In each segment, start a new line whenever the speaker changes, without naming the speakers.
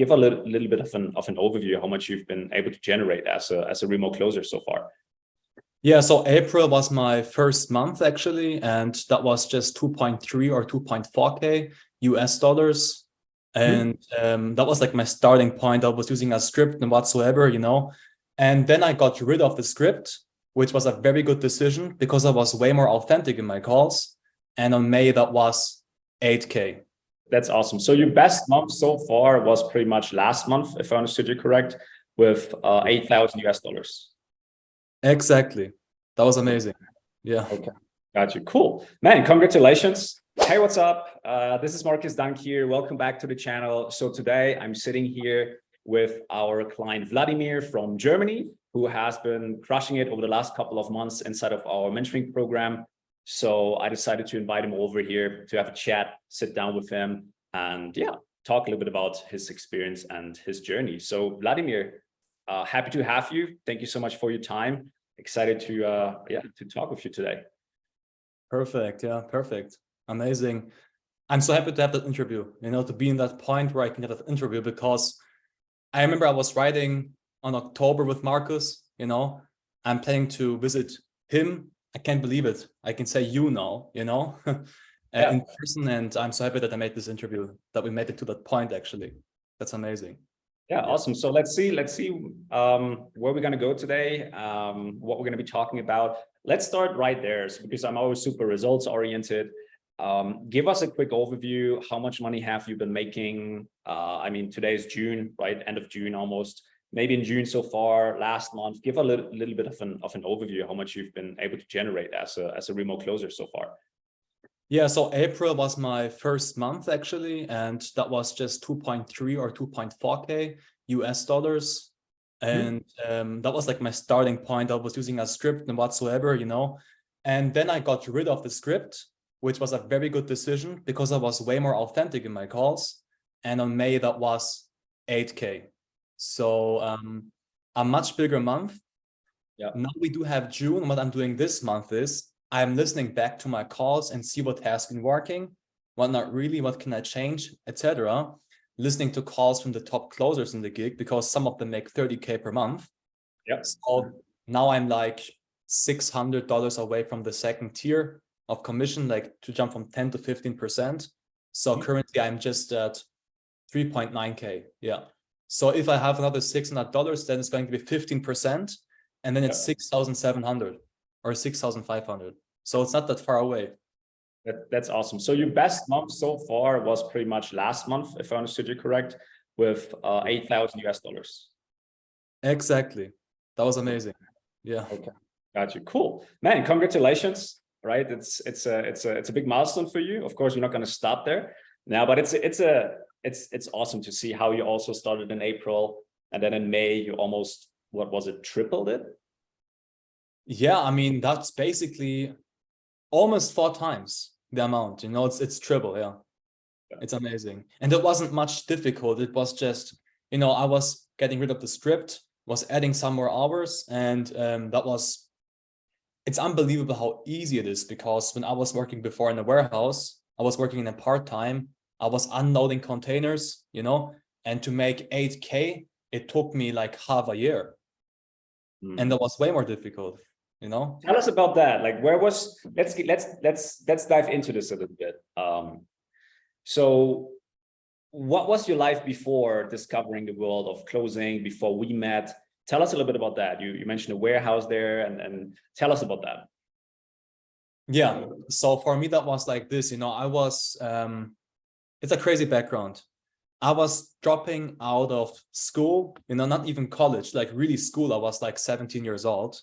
give a little bit of an overview how much you've been able to generate as a remote closer so far.
Yeah, so April was my first month actually, and that was just 2.3 or 2.4K US dollars. And that was like my starting point. I was using a script and whatsoever, and then I got rid of the script, which was a very good decision because I was way more authentic in my calls. And on May, that was 8K.
That's awesome. So your best month so far was pretty much last month, if I understood you correct, with 8,000 US dollars.
Exactly. That was amazing. Yeah.
Okay. Got you. Cool. Man, congratulations. Hey, what's up? This is Markus Dunk here. Welcome back to the channel. So today I'm sitting here with our client Vladimir from Germany, who has been crushing it over the last couple of months inside of our mentoring program. So I decided to invite him over here to have a chat, sit down with him, and talk a little bit about his experience and his journey. So Vladimir, happy to have you. Thank you so much for your time. Excited to talk with you today.
Perfect. Yeah, perfect. Amazing. I'm so happy to have that interview, to be in that point where I can get that interview, because I remember I was writing on October with Markus, I'm planning to visit him. I can't believe it. I can say now, in person. And I'm so happy that I made this interview, that we made it to that point, actually. That's amazing.
Yeah, awesome. So let's see where we're going to go today, what we're going to be talking about. Let's start right there, because I'm always super results oriented. Give us a quick overview. How much money have you been making? I mean, today is June, right? End of June almost. Maybe in June so far, last month. Give a little bit of an overview how much you've been able to generate as a remote closer so far.
Yeah, so April was my first month actually, and that was just 2.3 or 2.4K US dollars. And that was like my starting point. I was using a script and whatsoever, and then I got rid of the script, which was a very good decision because I was way more authentic in my calls. And on May, that was 8K. So a much bigger month. Yeah. Now we do have June. What I'm doing this month is I'm listening back to my calls and see what has been working, what not really, what can I change, etc. Listening to calls from the top closers in the gig, because some of them make 30K per month. Yep. So now I'm like $600 away from the second tier of commission, like to jump from 10 to 15%. So currently I'm just at 3.9K. Yeah. So if I have another $600, then it's going to be 15%. And then it's 6,700 or 6,500. So it's not that far away.
That's awesome. So your best month so far was pretty much last month, if I understood you correct, with 8,000 US dollars.
Exactly. That was amazing. Yeah.
Okay. Got you. Cool, man. Congratulations. Right. It's a big milestone for you. Of course, we're not going to stop there now, but it's awesome to see how you also started in April, and then in May you almost, what was it, tripled it?
Yeah, I mean, that's basically almost 4 times the amount, it's triple. Yeah. It's amazing. And it wasn't much difficult. It was just, I was getting rid of the script, was adding some more hours, and it's unbelievable how easy it is, because when I was working before in a warehouse, I was working in a part-time, I was unloading containers, and to make 8K, it took me like half a year. And that was way more difficult,
Tell us about that. Like, let's dive into this a little bit. So what was your life before discovering the world of closing, before we met? Tell us a little bit about that. You mentioned a warehouse there, and tell us about that.
Yeah. So for me, that was like this, I was, it's a crazy background. I was dropping out of school, not even college, like really school. I was like 17 years old,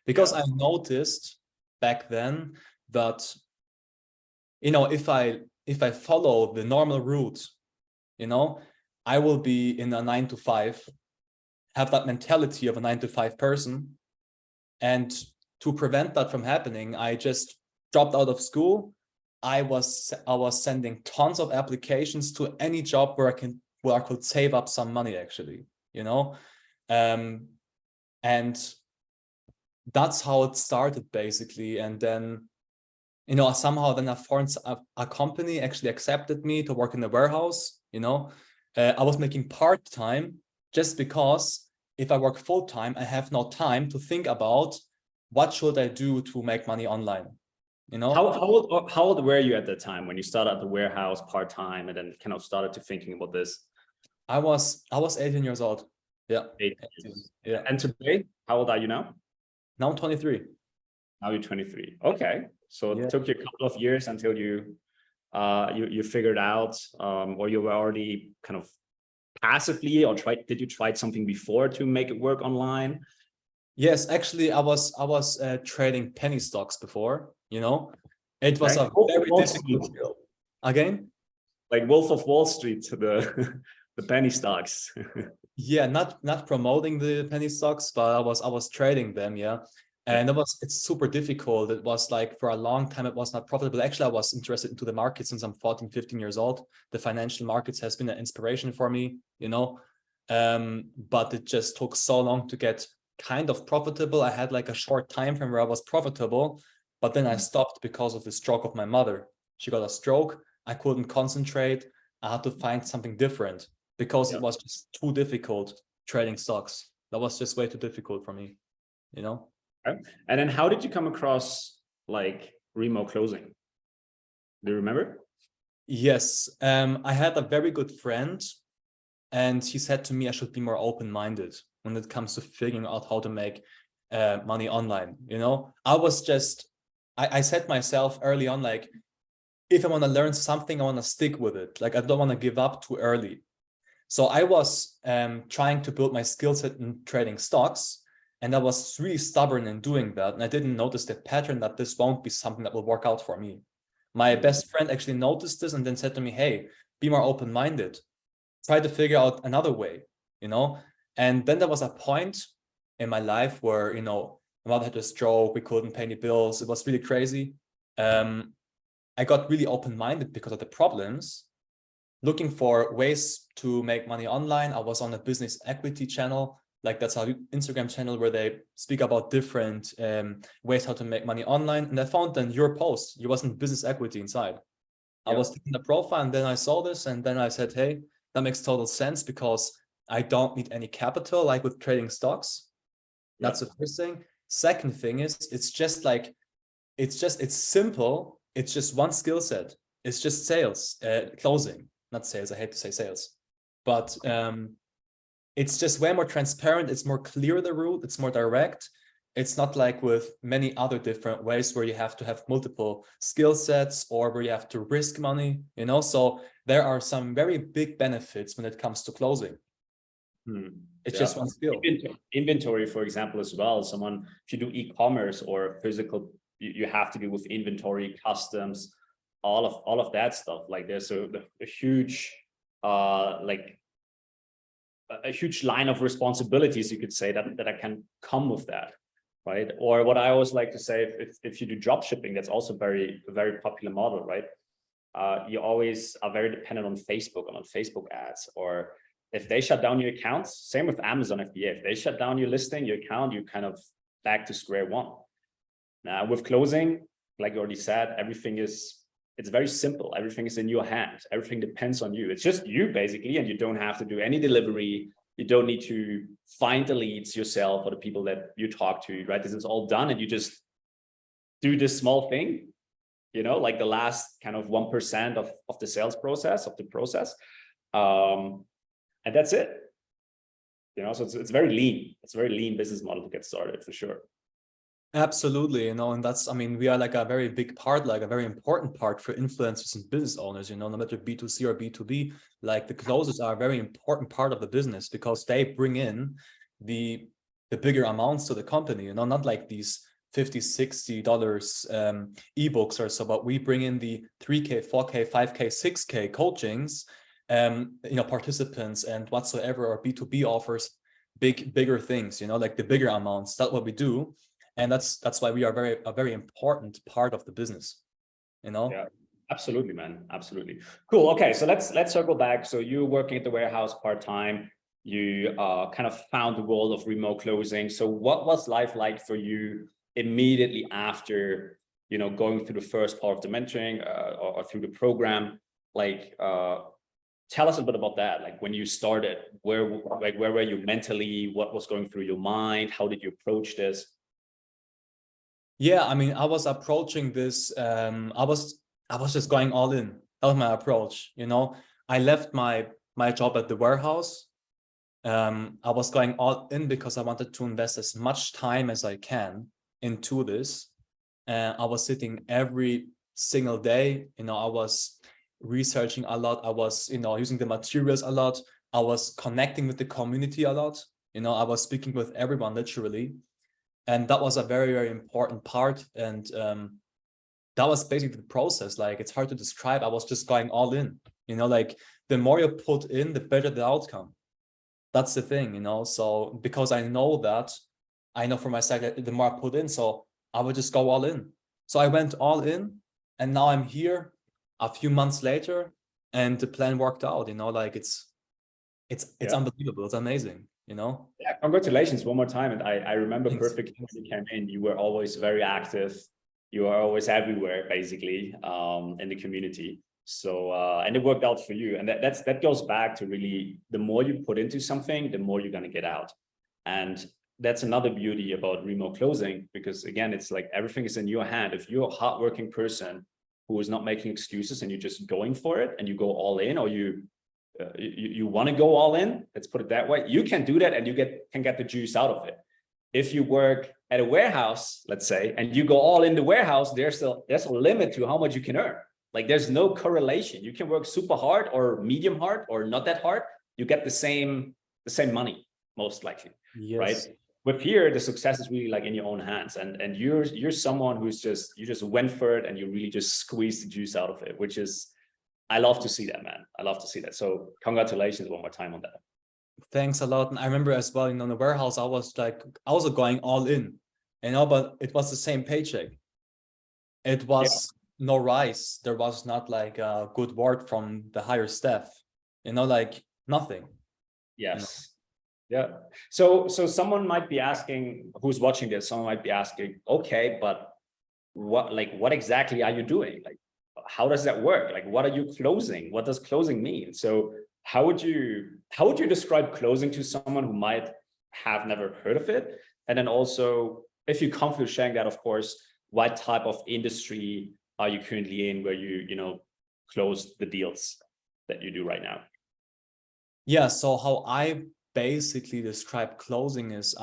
because I noticed back then that, if I follow the normal route, I will be in a 9 to 5, have that mentality of a 9 to 5 person. And to prevent that from happening, I just dropped out of school. I was sending tons of applications to any job where I could save up some money, actually, and that's how it started, basically. And then, somehow then I found a company actually accepted me to work in the warehouse, I was making part-time just because if I work full-time, I have no time to think about what should I do to make money online. You know,
how old were you at the time when you started at the warehouse part-time and then kind of started to thinking about this?
I was 18 years old. Yeah.
18.
18. Yeah.
And today, how old are you now?
Now I'm 23.
Now you're 23. Okay. So
Yeah.
it took you a couple of years until you figured out, or you were already kind of passively, or did you try something before to make it work online?
Yes, actually, I was trading penny stocks before. You know, it was
Okay.
a very difficult skill. Again,
like Wolf of Wall Street, the the penny stocks.
yeah, not promoting the penny stocks, but I was trading them. Yeah, and it's super difficult. It was like for a long time it was not profitable. Actually, I was interested into the market since I'm 14, 15 years old. The financial markets has been an inspiration for me. You know, but it just took so long to get kind of profitable. I had like a short time frame where I was profitable, but then I stopped because of the stroke of my mother. She got a stroke. I couldn't concentrate. I had to find something different because it was just too difficult trading stocks. That was just way too difficult for me, you know?
Okay. And then how did you come across like remote closing? Do you remember?
Yes. I had a very good friend and he said to me, I should be more open-minded when it comes to figuring out how to make money online. You know, I said myself early on, like, if I want to learn something, I want to stick with it. Like, I don't want to give up too early. So I was trying to build my skill set in trading stocks, and I was really stubborn in doing that. And I didn't notice the pattern that this won't be something that will work out for me. My best friend actually noticed this and then said to me, hey, be more open-minded. Try to figure out another way, you know? And then there was a point in my life where, you know, my mother had a stroke, we couldn't pay any bills. It was really crazy. I got really open-minded because of the problems, looking for ways to make money online. I was on a business equity channel, like that's our Instagram channel where they speak about different ways how to make money online. And I found then your post, you wasn't business equity inside. I was taking the profile and then I saw this and then I said, hey, that makes total sense because I don't need any capital like with trading stocks. That's the first thing. Second thing is it's simple. It's just one skill set. It's just sales, closing, not sales. I hate to say sales, but it's just way more transparent. It's more clear, the route. It's more direct. It's not like with many other different ways where you have to have multiple skill sets or where you have to risk money, you know? So there are some very big benefits when it comes to closing. It's just one skill.
Inventory, for example, as well. If you do e-commerce or physical, you have to do with inventory, customs, all of that stuff. Like there's a huge, like a huge line of responsibilities, you could say, that can come with that. Right. Or what I always like to say, if you do drop shipping, that's also a very popular model, right? You always are very dependent on Facebook and on Facebook ads, or if they shut down your accounts, same with Amazon FBA, if they shut down your listing, your account, you're kind of back to square one. Now with closing, like you already said, it's very simple. Everything is in your hands. Everything depends on you. It's just you basically, and you don't have to do any delivery. You don't need to find the leads yourself or the people that you talk to, right? This is all done and you just do this small thing, you know, like the last kind of 1% of the sales process, of the process. And that's it. You know, so it's very lean. It's a very lean business model to get started for sure.
Absolutely, you know, and that's, I mean, we are like a very big part, like a very important part for influencers and business owners, you know, no matter B2C or B2B, like the closers are a very important part of the business because they bring in the bigger amounts to the company, you know, not like these $50, $60 ebooks or so, but we bring in the 3K, 4K, 5K, 6K coachings, you know, participants and whatsoever, or B2B offers bigger things, you know, like the bigger amounts. That's what we do. And that's why we are a very important part of the business, you know?
Yeah, absolutely, man. Absolutely. Cool. Okay. So let's circle back. So you're working at the warehouse part-time. You kind of found the world of remote closing. So what was life like for you immediately after, you know, going through the first part of the mentoring or through the program? Like, tell us a bit about that. Like when you started, where were you mentally? What was going through your mind? How did you approach this?
Yeah, I mean, I was approaching this. I was just going all in. That was my approach. I left my job at the warehouse. I was going all in because I wanted to invest as much time as I can into this. I was sitting every single day. I was researching a lot. I was, using the materials a lot. I was connecting with the community a lot. I was speaking with everyone literally. And that was a very, very important part. And that was basically the process. Like, it's hard to describe. I was just going all in, like the more you put in, the better the outcome. That's the thing, so because I know for myself that the more I put in, so I would just go all in. So I went all in, and now I'm here a few months later, and the plan worked out, like it's unbelievable. It's amazing,
Yeah, congratulations one more time. And I remember
Thanks.
perfectly when you came in, you were always very active. You were always everywhere, basically, in the community. So, and it worked out for you. And that goes back to really, the more you put into something, the more you're going to get out. And that's another beauty about remote closing, because again, it's like everything is in your hand. If you're a hardworking person who is not making excuses and you're just going for it and you go all in, or you want to go all in, let's put it that way, you can do that and you can get the juice out of it. If you work at a warehouse, let's say, and you go all in the warehouse, there's a limit to how much you can earn. Like, there's no correlation. You can work super hard or medium hard or not that hard. You get the same money, most likely.
Yes.
Right? But here, the success is really like in your own hands. And you're someone who's you just went for it and you really just squeezed the juice out of it, which is, I love to see that, man. I love to see that. So congratulations one more time on that.
Thanks a lot. And I remember as well, in the warehouse, I was also going all in, but it was the same paycheck. It was no rise. There was not like a good word from the higher staff, like nothing.
Yes. Yeah. So someone might be asking, who's watching this, someone might be asking, okay, but what exactly are you doing? Like, how does that work? Like, what are you closing? What does closing mean? So how would you describe closing to someone who might have never heard of it? And then also, if you're comfortable sharing that, of course, what type of industry are you currently in where you close the deals that you do right now?
Yeah, so how I basically describe closing is,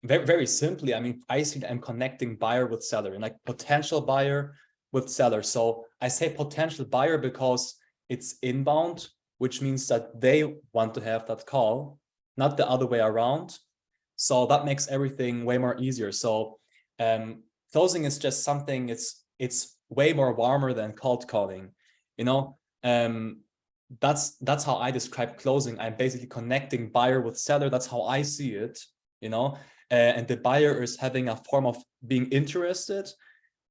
very, very simply, I mean, I see that I'm connecting buyer with seller, and like potential buyer with seller. So I say potential buyer because it's inbound, which means that they want to have that call, not the other way around. So that makes everything way more easier. So closing is just something, it's way more warmer than cold calling, that's how I describe closing. I'm basically connecting buyer with seller. That's how I see it, and the buyer is having a form of being interested,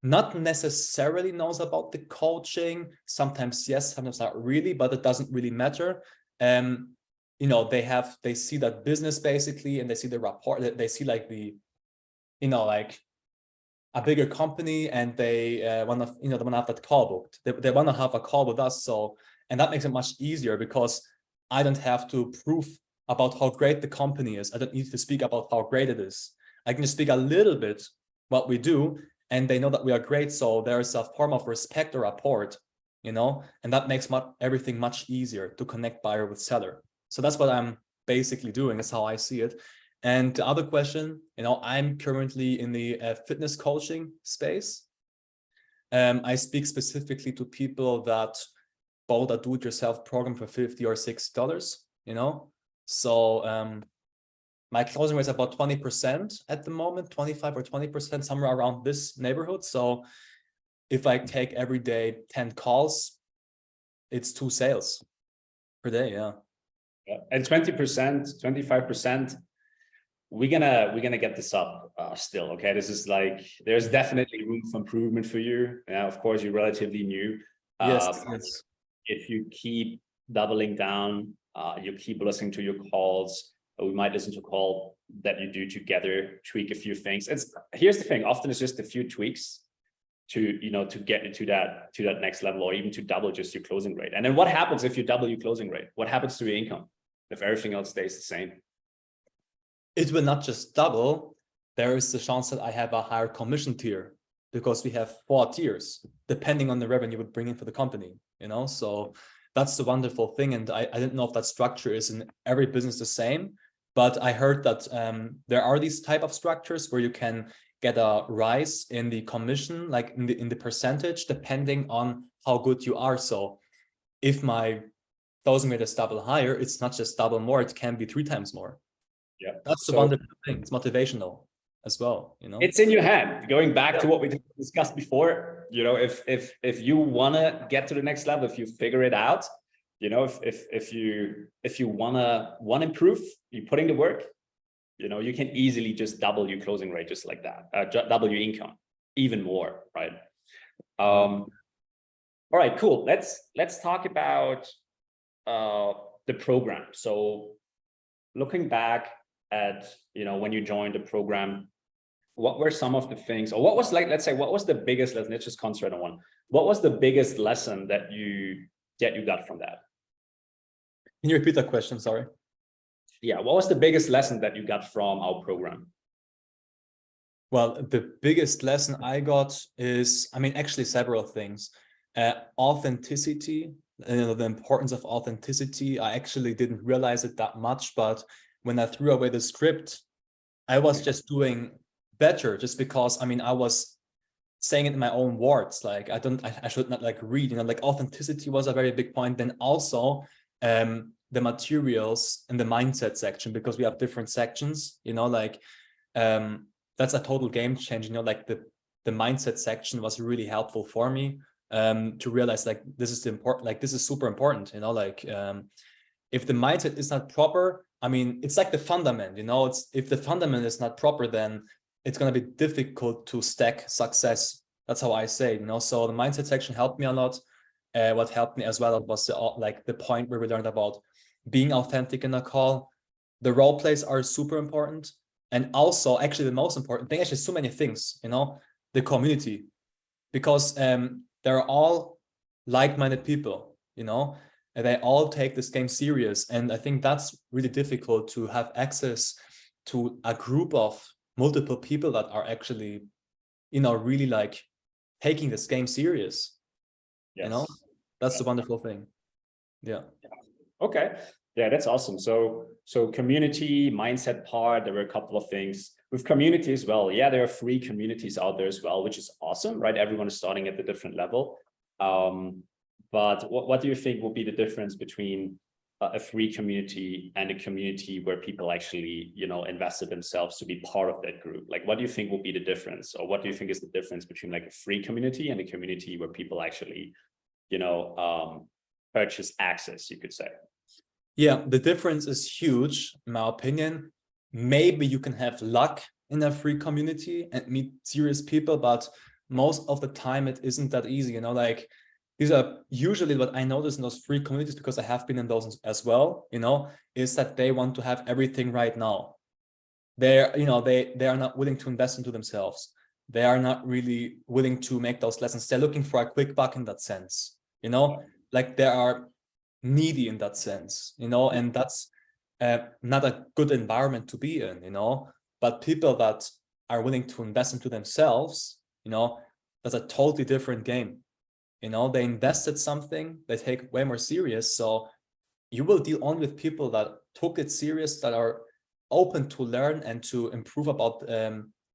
not necessarily knows about the coaching. Sometimes yes, sometimes not really, but it doesn't really matter. They see that business basically, and they see the rapport, they see like the, like a bigger company, and they want to, they want to have that call booked. They want to have a call with us. So, and that makes it much easier because I don't have to prove about how great the company is. I don't need to speak about how great it is. I can just speak a little bit what we do, and they know that we are great. So there's a form of respect or rapport, and that makes everything much easier to connect buyer with seller. So that's what I'm basically doing. That's how I see it. And the other question, I'm currently in the fitness coaching space. I speak specifically to people that bought a do-it-yourself program for $50 or $60, So my closing rate is about 20% at the moment, 25 or 20%, somewhere around this neighborhood. So if I take every day 10 calls, it's 2 sales per day. Yeah.
And 20%, 25%, we're gonna get this up still. Okay, this is like, there's definitely room for improvement for you. Of course, you're relatively new.
Yes.
If you keep doubling down, you keep listening to your calls. We might listen to a call that you do together, tweak a few things. Here's the thing, often it's just a few tweaks to, you know, to get into that next level, or even to double just your closing rate? And then what happens if you double your closing rate? What happens to your income if everything else stays the same?
It will not just double. There is the chance that I have a higher commission tier, because we have 4 tiers depending on the revenue we bring in for the company, you know. So that's the wonderful thing. And I didn't know if that structure is in every business the same, but I heard that there are these type of structures where you can get a rise in the commission, like in the percentage, depending on how good you are. So if my closing rate is double higher, it's not just double more, it can be 3 times more.
Yeah,
that's the wonderful thing. It's motivational as well, you know.
It's in your hand. Going back to what we discussed before, you know, if you want to get to the next level, if you figure it out, you know, if you want to improve, you put in the work, you know, you can easily just double your closing rate just like that, double your income, even more, right? All right, cool. Let's talk about the program. So looking back at, you know, when you joined the program, what were some of the things, or what was, like, let's say, what was the biggest lesson? Let's just concentrate on one. What was the biggest lesson that you got from that?
Can you repeat that question? Sorry.
Yeah, what was the biggest lesson that you got from our program?
Well, the biggest lesson I got is, I mean, actually several things. Authenticity, you know, the importance of authenticity. I actually didn't realize it that much, but when I threw away the script, I was just doing better, just because, I mean, I was saying it in my own words. Like, I should not like read, you know, like authenticity was a very big point. Then also the materials and the mindset section, because we have different sections, you know, like that's a total game change, you know, like the mindset section was really helpful for me to realize, like, this is important, like this is super important, you know, like if the mindset is not proper, I mean, it's like the fundament, you know, it's, if the fundament is not proper, then it's going to be difficult to stack success. That's how I say, you know. So the mindset section helped me a lot. What helped me as well was the point where we learned about being authentic in a call. The role plays are super important. And also, actually, the most important thing, actually, so many things, you know, the community, because they're all like-minded people, you know, and they all take this game serious. And I think that's really difficult, to have access to a group of multiple people that are actually, you know, really like taking this game serious. Yes. You know, that's the wonderful thing. Yeah.
Okay. Yeah, that's awesome. So community mindset part, there were a couple of things with community as well. Yeah, there are free communities out there as well, which is awesome, right? Everyone is starting at a different level. But what do you think will be the difference between a free community and a community where people actually, you know, invested themselves to be part of that group? Like, what do you think will be the difference, or what do you think is the difference between like a free community and a community where people actually, you know, purchase access, you could say?
Yeah, the difference is huge, in my opinion. Maybe you can have luck in a free community and meet serious people, but most of the time it isn't that easy, you know, like these are usually what I notice in those free communities, because I have been in those as well, you know, is that they want to have everything right now. They're, you know, they are not willing to invest into themselves. They are not really willing to make those lessons. They're looking for a quick buck in that sense, you know, like they are needy in that sense, you know, and that's not a good environment to be in, you know. But people that are willing to invest into themselves, you know, that's a totally different game. You know, they invested something, they take way more serious. So you will deal only with people that took it serious, that are open to learn and to improve about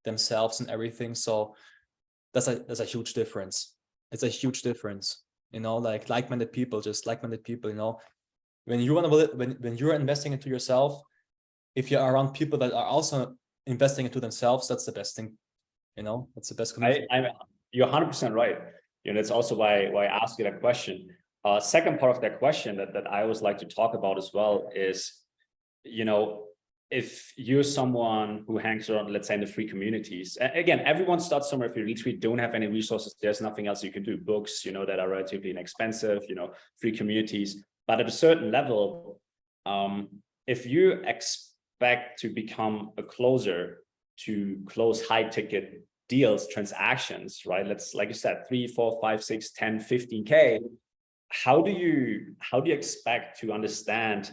themselves and everything. So that's a huge difference. It's a huge difference, you know, like-minded people, just like-minded people, you know. When you want to, when you're investing into yourself, if you're around people that are also investing into themselves, that's the best thing, you know. That's the best community.
You're 100% right. You know, that's also why I asked you that question. Second part of that question that I always like to talk about as well is, you know, if you're someone who hangs around, let's say in the free communities, again, everyone starts somewhere. If you literally don't have any resources, there's nothing else you can do. Books, you know, that are relatively inexpensive, you know, free communities. But at a certain level, if you expect to become a closer, to close high ticket deals, transactions, right? Let's, like you said, 3, 4, 5, 6, 10, 15K. How do you expect to understand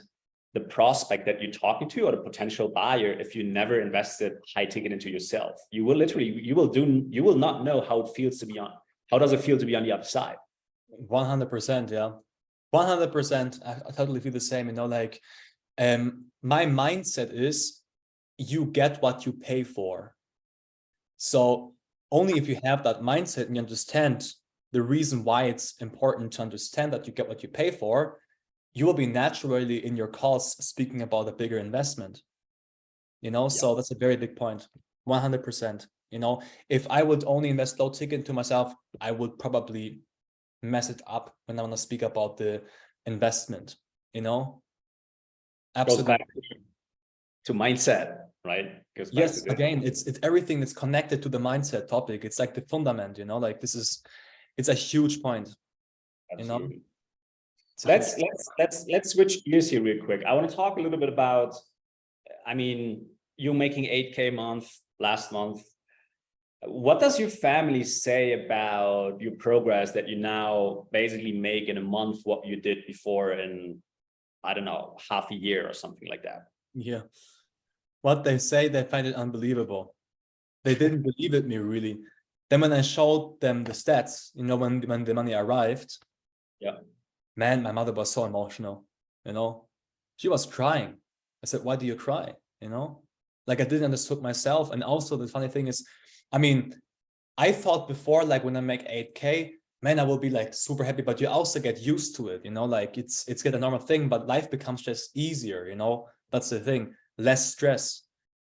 the prospect that you're talking to or the potential buyer if you never invested high ticket into yourself? You will not know how it feels to be on, how does it feel to be on the other side?
100%, yeah. 100%. I totally feel the same, you know, like my mindset is you get what you pay for. So only if you have that mindset and you understand the reason why it's important to understand that you get what you pay for, you will be naturally in your calls speaking about a bigger investment, you know. So that's a very big point. 100%. You know, if I would only invest low ticket into myself, I would probably mess it up when I want to speak about the investment, you know. Absolutely.
Goes back to mindset, right?
Yes, again, it's everything that's connected to the mindset topic. It's like the fundament, you know, like it's a huge point.
Absolutely.
You know.
Let's switch gears here real quick. I want to talk a little bit about, I mean, you making 8K a month last month. What does your family say about your progress that you now basically make in a month what you did before in, I don't know, half a year or something like that?
Yeah. What they say, they find it unbelievable. They didn't believe it me really. Then when I showed them the stats, you know, when the money arrived,
yeah,
man, my mother was so emotional, you know. She was crying. I said, why do you cry? You know, like I didn't understood myself. And also the funny thing is, I mean, I thought before, like when I make 8K, man, I will be like super happy, but you also get used to it, you know, like it's get a normal thing, but life becomes just easier, you know. That's the thing. Less stress.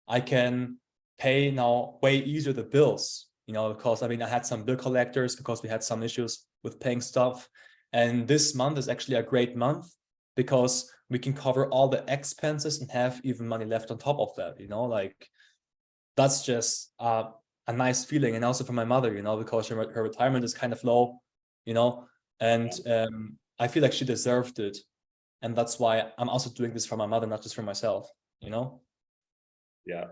I can pay now way easier the bills, you know, because I mean, I had some bill collectors because we had some issues with paying stuff. And this month is actually a great month because we can cover all the expenses and have even money left on top of that, you know, like that's just a nice feeling. And also for my mother, you know, because her retirement is kind of low, you know, and I feel like she deserved it. And that's why I'm also doing this for my mother, not just for myself, you know?
Yeah,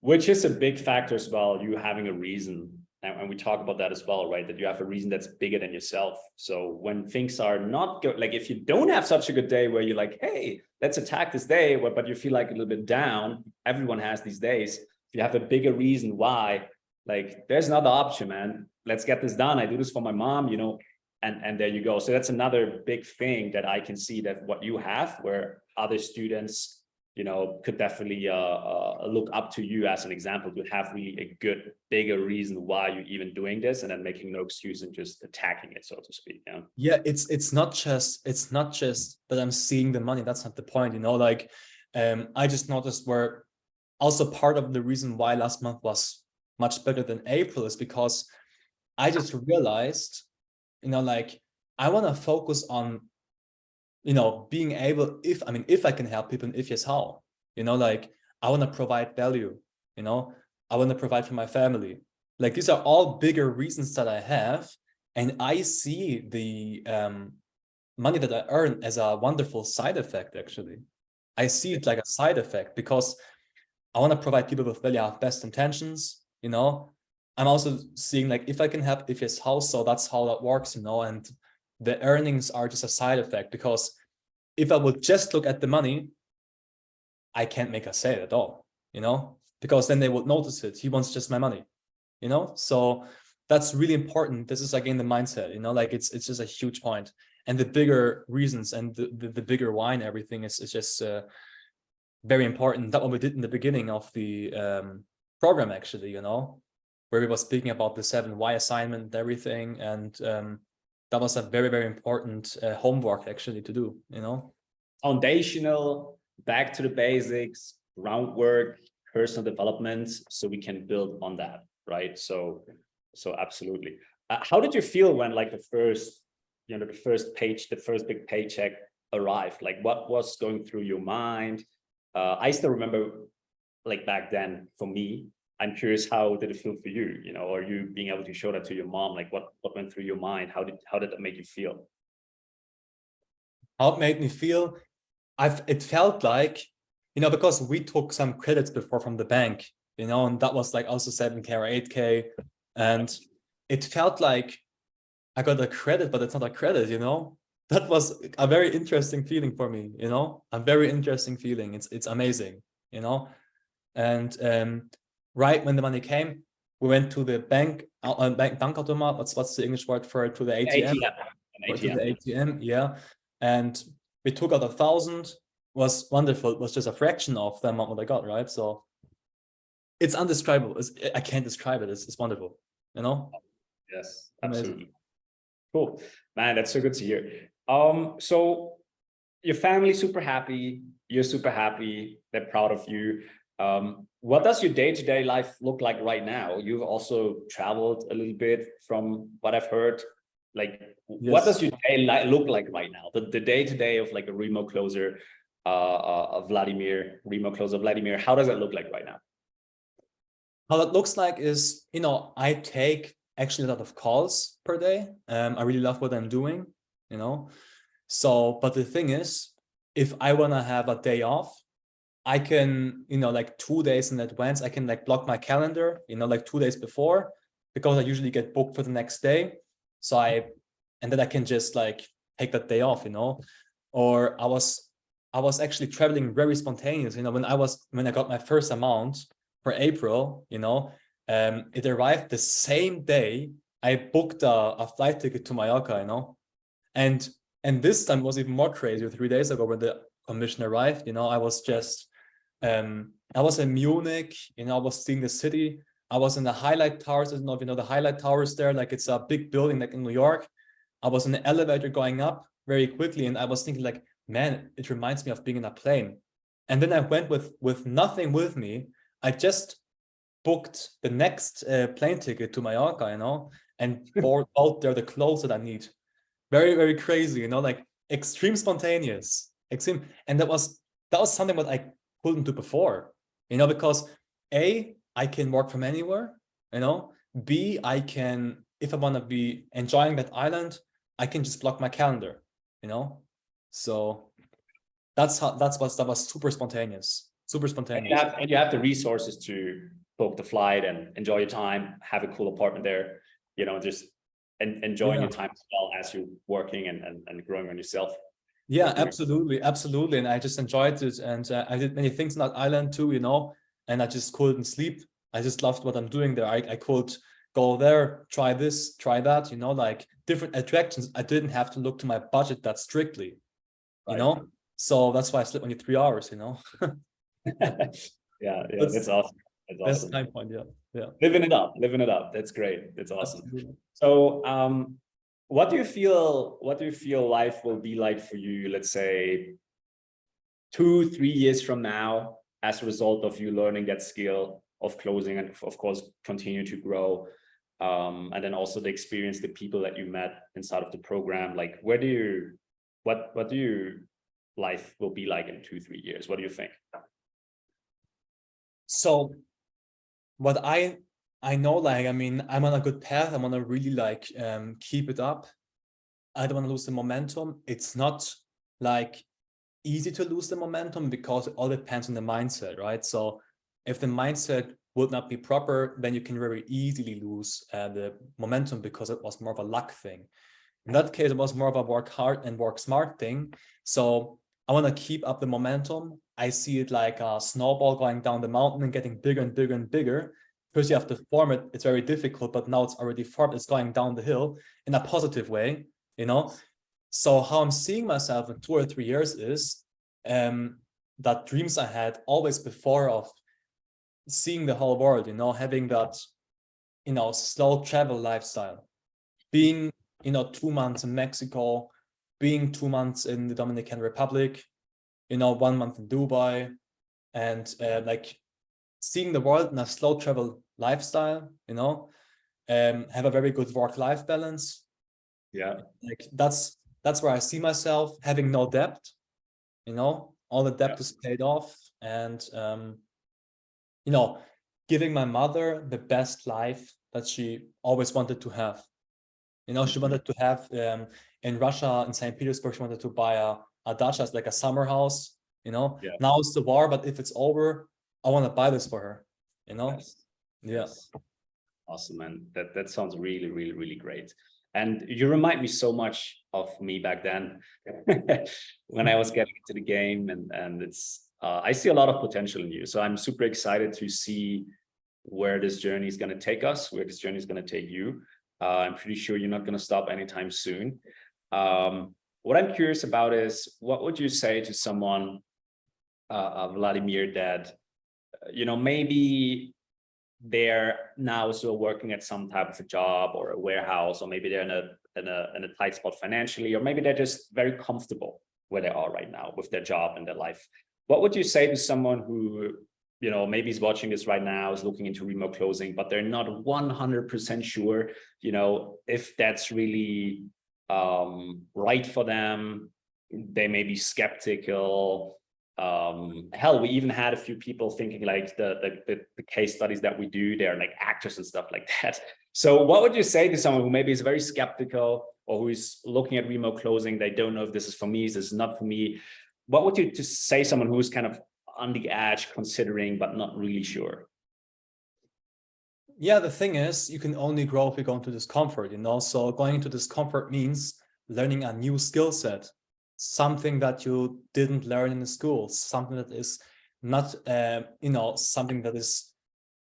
which is a big factor as well, you having a reason. And we talk about that as well, right? That you have a reason that's bigger than yourself. So when things are not good, like if you don't have such a good day where you're like, hey, let's attack this day, but you feel like a little bit down, everyone has these days. If you have a bigger reason why, like there's another option, man. Let's get this done. I do this for my mom, you know, and there you go. So that's another big thing that I can see that what you have, where other students, you know, could definitely look up to you as an example to have really a good, bigger reason why you're even doing this, and then making no excuse and just attacking it, so to speak. Yeah.
Yeah, it's not just that I'm seeing the money. That's not the point, you know. Like, I just noticed where also part of the reason why last month was much better than April is because I just realized, you know, like I want to focus on, you know, being able, if I can help people, and if yes, how, you know, like I want to provide value, you know, I want to provide for my family. Like these are all bigger reasons that I have. And I see the money that I earn as a wonderful side effect, actually. I see it like a side effect because I want to provide people with value. I have best intentions, you know. I'm also seeing like if I can help, if yes, how, so that's how that works, you know. And the earnings are just a side effect, because if I would just look at the money, I can't make a sale at all, you know, because then they would notice it. He wants just my money, you know. So that's really important. This is again the mindset, you know, like it's just a huge point. And the bigger reasons and the bigger why and everything is just very important. That what we did in the beginning of the program, actually, you know, where we were speaking about the 7 why assignment and everything. And that was a very, very important homework actually to do, you know.
Foundational, back to the basics, groundwork, personal development, so we can build on that, right? So absolutely. How did you feel when like the first big paycheck arrived? Like what was going through your mind? I still remember, like back then for me, I'm curious, how did it feel for you? You know, or you being able to show that to your mom, like what went through your mind? How did that make you feel?
How it made me feel? It felt like, you know, because we took some credits before from the bank, you know, and that was like also 7K or 8K. And it felt like I got a credit, but it's not a credit, That was a very interesting feeling for me, a very interesting feeling. It's amazing, And right when the money came, we went to the bank bankautomat. What's the English word for it? To the ATM. To the ATM, yeah. And we took out 1,000. Was wonderful. It was just a fraction of the amount what I got, right? So it's undescribable. I can't describe it. It's wonderful,
Yes,
Amazing.
absolutely. Cool, man. That's so good to hear. So your family's super happy. You're super happy. They're proud of you. What does your day-to-day life look like right now? You've also traveled a little bit from what I've heard. Like, what does your day look like right now? The day-to-day of like a remote closer, Vladimir, remote closer Vladimir. How does it look like right now?
How it looks like is, I take actually a lot of calls per day. I really love what I'm doing, So, but the thing is, if I want to have a day off, I can, like 2 days in advance, I can like block my calendar, like 2 days before, because I usually get booked for the next day. So and then I can just like take that day off, Or I was actually traveling very spontaneous, when I got my first amount for April, it arrived the same day I booked a flight ticket to Mallorca, And this time was even more crazy. 3 days ago when the commission arrived, I was just, I was in Munich, I was seeing the city. I was in the highlight towers. I don't know if you know the highlight towers there, like it's a big building like in New York. I was in the elevator going up very quickly. And I was thinking like, man, it reminds me of being in a plane. And then I went with nothing with me. I just booked the next plane ticket to Mallorca, and bought out there the clothes that I need. Very, very crazy, like extreme spontaneous, extreme. And that was something that I couldn't do before, because A, I can work from anywhere, B, I can, if I want to be enjoying that island, I can just block my calendar, So that was super spontaneous.
And you have the resources to book the flight and enjoy your time, have a cool apartment there, just enjoying your time as well as you're working and growing on yourself.
Yeah, absolutely. And I just enjoyed it. And I did many things on that island too, and I just couldn't sleep. I just loved what I'm doing there. I could go there, try this, try that, like different attractions. I didn't have to look to my budget that strictly, So that's why I slept only 3 hours,
Yeah, that's awesome.
That's the time point, yeah.
Living it up. That's great. That's awesome.
Absolutely.
So, what do you feel life will be like for you, let's say 2-3 years from now, as a result of you learning that skill of closing and of course continue to grow, and then also the experience, the people that you met inside of the program? Like, what do you life will be like in 2-3 years? What do you think?
So what I know, like, I mean, I'm on a good path. I'm gonna really like keep it up. I don't want to lose the momentum. It's not like easy to lose the momentum because it all depends on the mindset, right? So if the mindset would not be proper, then you can very easily lose the momentum because it was more of a luck thing. In that case, it was more of a work hard and work smart thing. So I want to keep up the momentum. I see it like a snowball going down the mountain and getting bigger and bigger and bigger. First, you have to form it. It's very difficult, but now it's already formed. It's going down the hill in a positive way, So how I'm seeing myself in 2 or 3 years is that dreams I had always before of seeing the whole world, having that, slow travel lifestyle, being, 2 months in Mexico, being 2 months in the Dominican Republic, 1 month in Dubai, and like seeing the world in a slow travel lifestyle, have a very good work-life balance.
Yeah.
Like that's where I see myself, having no debt, all the debt is paid off, and giving my mother the best life that she always wanted to have. She wanted to have in Russia, in St. Petersburg, she wanted to buy a dacha, like a summer house. Now it's the war, but if it's over, I want to buy this for her.
Yes.
Yeah.
Yes. Awesome, man. That sounds really, really, really great. And you remind me so much of me back then when I was getting into the game, and it's I see a lot of potential in you. So I'm super excited to see where this journey is going to take us, where this journey is going to take you. I'm pretty sure you're not going to stop anytime soon. What I'm curious about is, what would you say to someone, Vladimir, that maybe they're now still working at some type of a job or a warehouse, or maybe they're in a tight spot financially, or maybe they're just very comfortable where they are right now with their job and their life. What would you say to someone who, maybe is watching this right now, is looking into remote closing, but they're not 100% sure, if that's really right for them? They may be skeptical. Hell, we even had a few people thinking like the case studies that we do, they're like actors and stuff like that. So what would you say to someone who maybe is very skeptical, or who is looking at remote closing, they don't know if this is for me, this is not for me? What would you just say someone who's kind of on the edge, considering but not really sure?
Yeah, the thing is, you can only grow if you go into discomfort, So going into discomfort means learning a new skill set, something that you didn't learn in the school, something that is not, something that is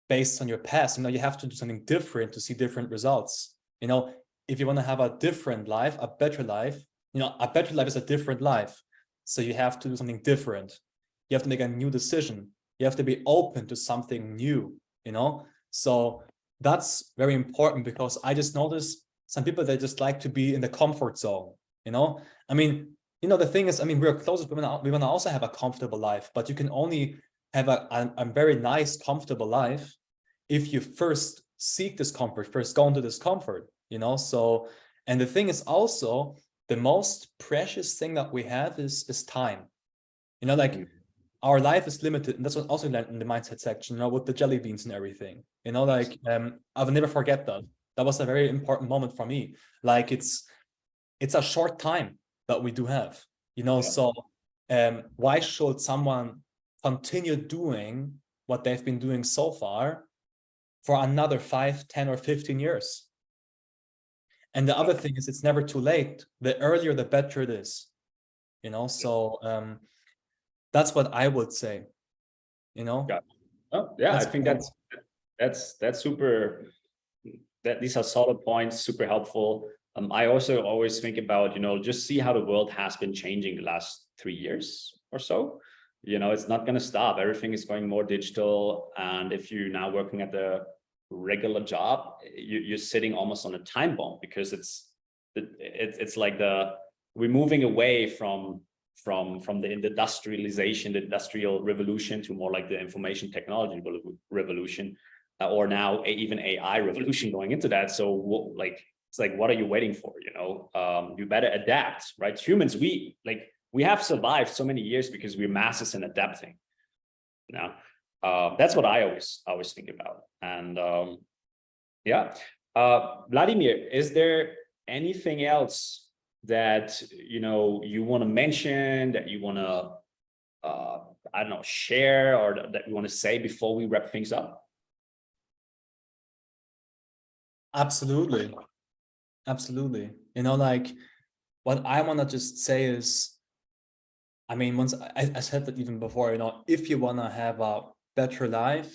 based on your past. You have to do something different to see different results. If you want to have a different life, a better life, a better life is a different life. So you have to do something different. You have to make a new decision. You have to be open to something new, So that's very important, because I just noticed some people, they just like to be in the comfort zone, the thing is, we're close, we want to also have a comfortable life, but you can only have a very nice, comfortable life if you first seek discomfort, first go into discomfort, So, and the thing is also, the most precious thing that we have is time. Our life is limited, and that's what also learned in the mindset section, with the jelly beans and everything. I will never forget that. That was a very important moment for me. It's a short time that we do have, So, why should someone continue doing what they've been doing so far for another 5, 10, or 15 years? And the other thing is, it's never too late. The earlier, the better it is, So, that's what I would say,
Yeah. Oh, yeah, I think that's super. These are solid points, super helpful. I also always think about, just see how the world has been changing the last 3 years or so. It's not going to stop. Everything is going more digital. And if you're now working at the regular job, you're sitting almost on a time bomb, because it's like we're moving away from the industrialization, the industrial revolution, to more like the information technology revolution, or now even AI revolution going into that. So it's like, what are you waiting for? You better adapt, right? Humans, we have survived so many years because we're masters in adapting. That's what I always think about. And Vladimir, is there anything else that you want to mention, that you want to I don't know, share, or that you want to say before we wrap things up?
Absolutely. What I want to just say is, once I said that even before, if you want to have a better life,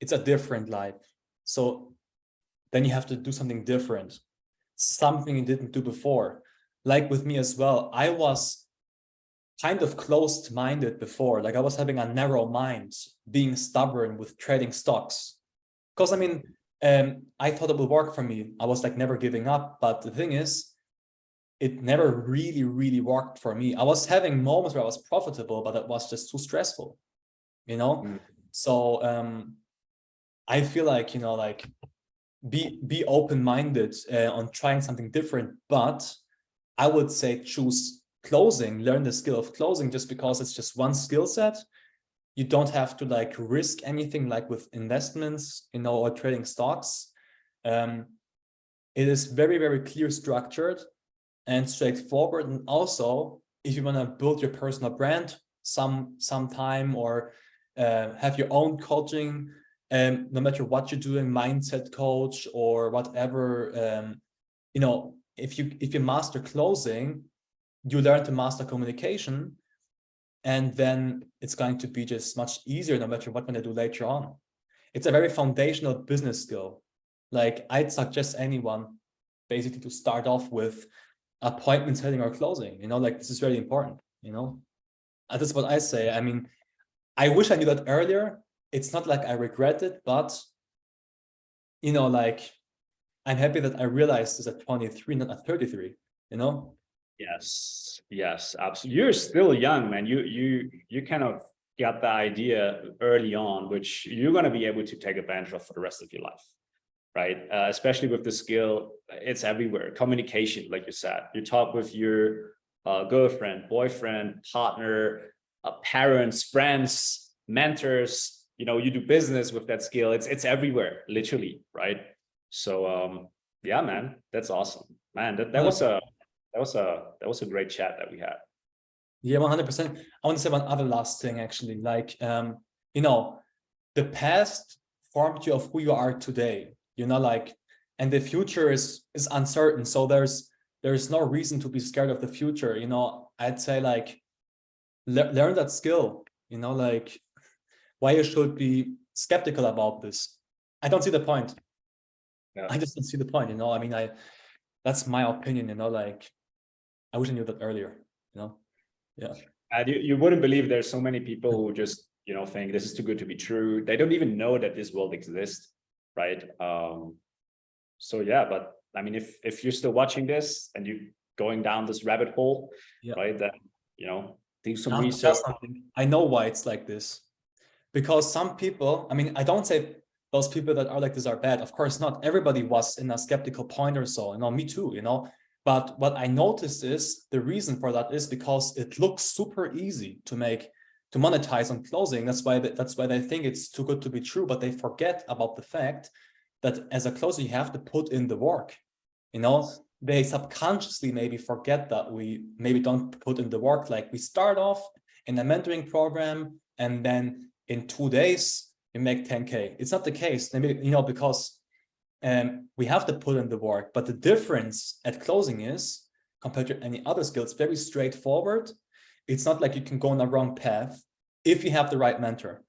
it's a different life. So then you have to do something different, something you didn't do before. Like with me as well, I was kind of closed-minded before. I was having a narrow mind, being stubborn with trading stocks. Because I thought it would work for me. I was never giving up. But the thing is, it never really, really worked for me. I was having moments where I was profitable, but it was just too stressful, So I feel be open-minded on trying something different. But I would say choose closing, learn the skill of closing, just because it's just one skill set. You don't have to risk anything with investments, or trading stocks. It is very, very clear, structured, and straightforward. And also, if you want to build your personal brand sometime, or have your own coaching, no matter what you're doing, mindset coach or whatever, if you master closing, you learn to master communication, and then it's going to be just much easier no matter what you're going to do later on. It's a very foundational business skill. Like, I'd suggest anyone basically to start off with appointment setting or closing, like, this is very important, That's what I say. I mean, I wish I knew that earlier. It's not like I regret it, but, like, I'm happy that I realized this at 23, not at 33,
Yes, absolutely. You're still young, man. You kind of got the idea early on, which you're going to be able to take advantage of for the rest of your life, right? Especially with the skill, it's everywhere. Communication, like you said, you talk with your girlfriend, boyfriend, partner, parents, friends, mentors. You do business with that skill. It's everywhere, literally, right? So yeah, man, that's awesome, man. That was a great chat that we had.
Yeah, 100%. I want to say one other last thing, actually. Like, the past formed you of who you are today. Like, and the future is uncertain. So there's no reason to be scared of the future. I'd say, like, learn that skill. Like, why you should be skeptical about this. I don't see the point.
Yeah.
I just don't see the point. I mean, that's my opinion. Like, I wish I knew that earlier. Yeah.
And you wouldn't believe there's so many people who just, think this is too good to be true. They don't even know that this world exists, right? So yeah, but I mean, if you're still watching this and you're going down this rabbit hole, right, then, do some research.
I know why it's like this. Because some people, I mean, I don't say those people that are like this are bad. Of course not. Everybody was in a skeptical point or so, me too, But what I noticed is the reason for that is because it looks super easy to monetize on closing. That's why they think it's too good to be true, but they forget about the fact that as a closer, you have to put in the work. They subconsciously maybe forget that we maybe don't put in the work. Like, we start off in a mentoring program, and then in 2 days, you make 10K. It's not the case, maybe, because we have to put in the work. But the difference at closing is, compared to any other skill, it's very straightforward. It's not like you can go on a wrong path if you have the right mentor.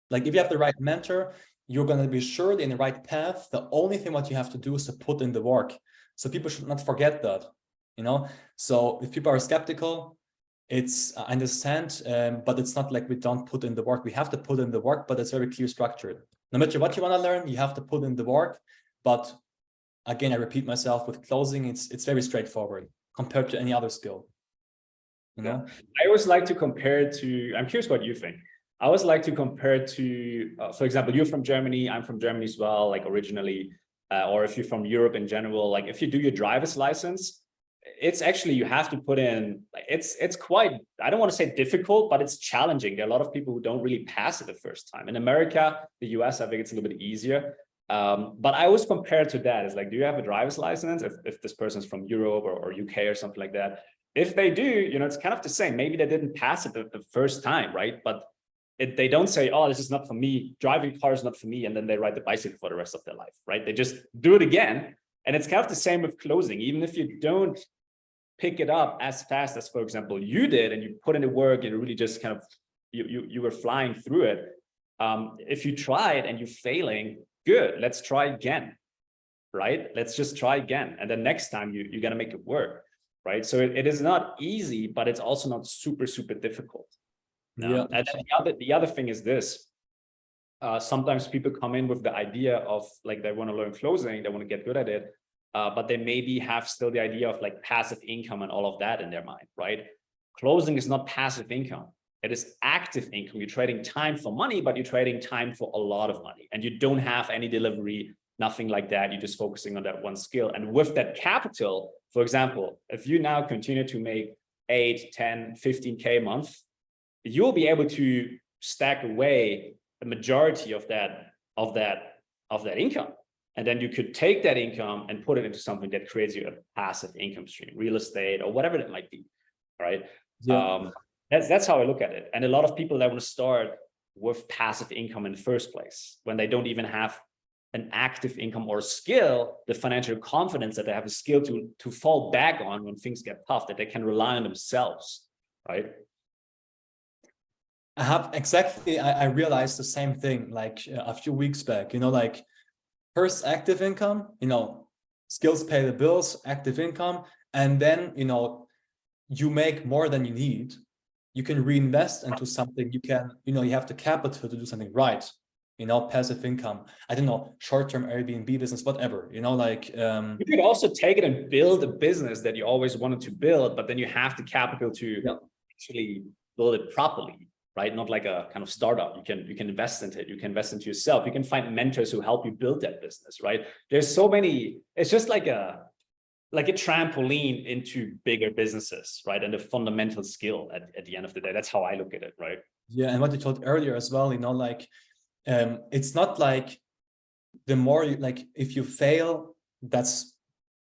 Like, if you have the right mentor, you're going to be surely in the right path. The only thing what you have to do is to put in the work. So people should not forget that, So if people are skeptical, I understand, but it's not like we don't put in the work. We have to put in the work, but it's very clear structured. No matter what you want to learn, you have to put in the work. But again, I repeat myself, with closing, it's very straightforward compared to any other skill.
Yeah. I always like to compare it to, I'm curious what you think. I always like to compare it to, for example, you're from Germany, I'm from Germany as well, like originally, or if you're from Europe in general, like if you do your driver's license, it's actually, you have to put in, it's quite, I don't want to say difficult, but it's challenging. There are a lot of people who don't really pass it the first time. In America, the US, I think it's a little bit easier. But I always compare it to that. It's like, do you have a driver's license? If this person's from Europe or UK or something like that, if they do, it's kind of the same. Maybe they didn't pass it the first time, right? But they don't say, oh, this is not for me. Driving car is not for me. And then they ride the bicycle for the rest of their life, right? They just do it again. And it's kind of the same with closing. Even if you don't pick it up as fast as, for example, you did, and you put in the work, and really just kind of, you were flying through it. If you try it and you're failing, good, let's try again, right? Let's just try again. And then next time you're going to make it work, right? So it is not easy, but it's also not super, super difficult.
Yeah.
And then the other thing is this. Sometimes people come in with the idea of like, they want to learn closing, they want to get good at it, but they maybe have still the idea of like passive income and all of that in their mind, right? Closing is not passive income. It is active income. You're trading time for money, but you're trading time for a lot of money, and you don't have any delivery, nothing like that. You're just focusing on that one skill. And with that capital, for example, if you now continue to make 8, 10, 15K a month, you'll be able to stack away the majority of that income. And then you could take that income and put it into something that creates you a passive income stream, real estate or whatever it might be. All right.
Yeah.
That's how I look at it. And a lot of people that want to start with passive income in the first place, when they don't even have an active income or skill, the financial confidence that they have a skill to fall back on when things get tough, that they can rely on themselves, right?
I realized the same thing like a few weeks back, like first active income, skills pay the bills, active income, and then, you make more than you need. You can reinvest into something. You can, you have the capital to do something right, passive income. I don't know, short-term Airbnb business, whatever, like.
You could also take it and build a business that you always wanted to build, but then you have the capital to actually build it properly, right? Not like a kind of startup. You can invest into it. You can invest into yourself. You can find mentors who help you build that business, right? There's so many. It's just like a trampoline into bigger businesses, right? And a fundamental skill at the end of the day. That's how I look at it, right?
Yeah, and what you told earlier as well, like it's not like the more you, like if you fail, that's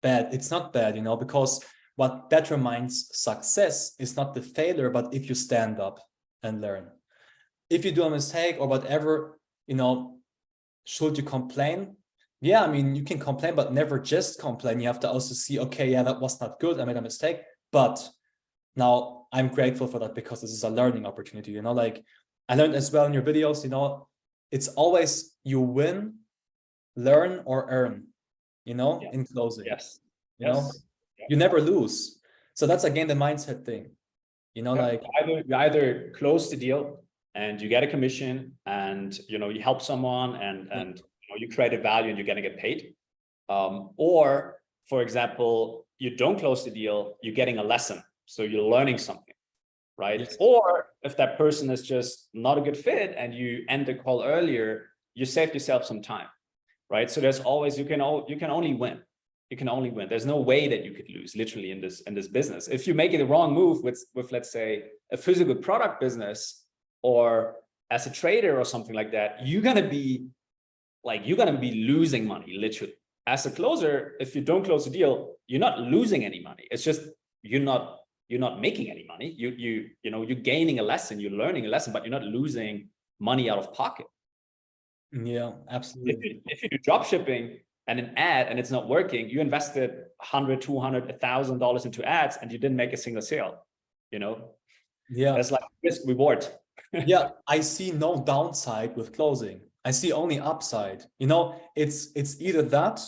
bad. It's not bad, because what determines success is not the failure, but if you stand up and learn. If you do a mistake or whatever, should you complain? Yeah, I mean, you can complain, but never just complain. You have to also see, okay, yeah, that was not good. I made a mistake, but now I'm grateful for that because this is a learning opportunity, like I learned as well in your videos, it's always you win, learn or earn, in closing.
Yes.
You never lose. So that's again the mindset thing, like
you either close the deal and you get a commission and you help someone and you create a value and you're going to get paid, or for example you don't close the deal, you're getting a lesson, so you're learning something, right?
Yes.
Or if that person is just not a good fit and you end the call earlier, you saved yourself some time, right? So there's always, you can only win. You can only win. There's no way that you could lose, literally, in this business. If you make it the wrong move with let's say a physical product business or as a trader or something like that, you're gonna be losing money, literally. As a closer, if you don't close the deal, you're not losing any money. It's just you're not making any money. You're gaining a lesson, you're learning a lesson, but you're not losing money out of pocket.
Yeah, absolutely.
If you do drop shipping and an ad and it's not working, you invested $100, $200, $1,000 into ads and you didn't make a single sale.
Yeah,
that's like risk reward.
Yeah, I see no downside with closing. I see only upside. It's either that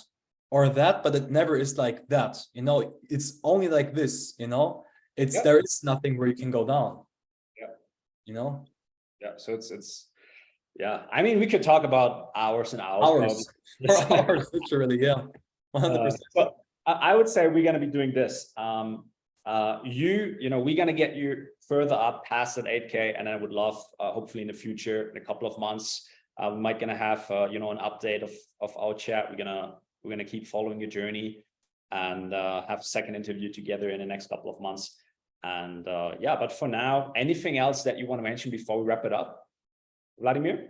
or that, but it never is like that. It's only like this. There is nothing where you can go down.
Yeah. So it's yeah. I mean, we could talk about hours and hours.
For hours, literally. Yeah, 100%.
So I would say we're going to be doing this. We're going to get you further up past that 8K, and I would love, hopefully in the future, in a couple of months, we might gonna have an update of our chat. We're gonna keep following your journey and have a second interview together in the next couple of months. And but for now, anything else that you want to mention before we wrap it up, Vladimir?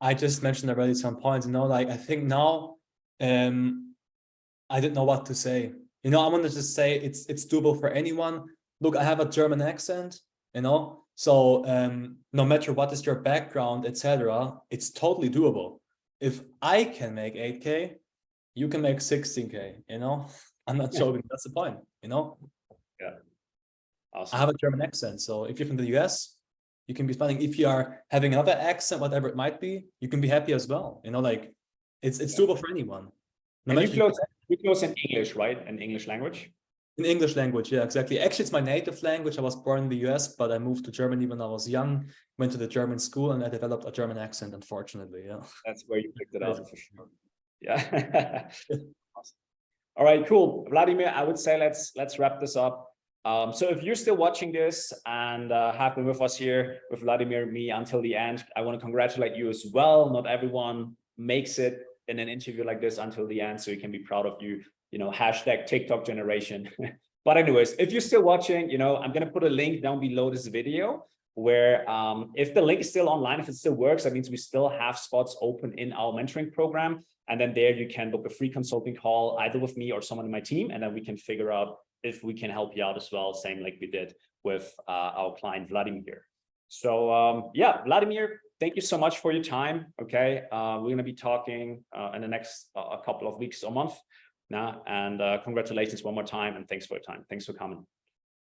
I just mentioned already some points. Like I think now, I didn't know what to say. I wanted to say it's doable for anyone. Look, I have a German accent, so no matter what is your background, etc., it's totally doable. If I can make 8K, you can make 16K. I'm not joking. That's the point.
Yeah. Awesome.
I have a German accent, so if you're from the US, you can be smiling. If you are having another accent, whatever it might be, you can be happy as well. Like it's doable for anyone.
No, and you close in English, right? In English language?
In English language, yeah, exactly. Actually, it's my native language. I was born in the US, but I moved to Germany when I was young, went to the German school, and I developed a German accent, unfortunately, yeah.
That's where you picked it up, for sure. Yeah. Awesome. All right, cool. Vladimir, I would say let's wrap this up. So if you're still watching this and have been with us here with Vladimir, me until the end, I want to congratulate you as well. Not everyone makes it in an interview like this until the end, so you can be proud of you. Hashtag TikTok generation. But anyways, if you're still watching, I'm going to put a link down below this video where if the link is still online, if it still works, that means we still have spots open in our mentoring program. And then there you can book a free consulting call either with me or someone in my team. And then we can figure out if we can help you out as well, same like we did with our client Vladimir. So yeah, Vladimir, thank you so much for your time. Okay, we're going to be talking in the next a couple of weeks or month now, and congratulations one more time, and thanks for your time. Thanks for coming.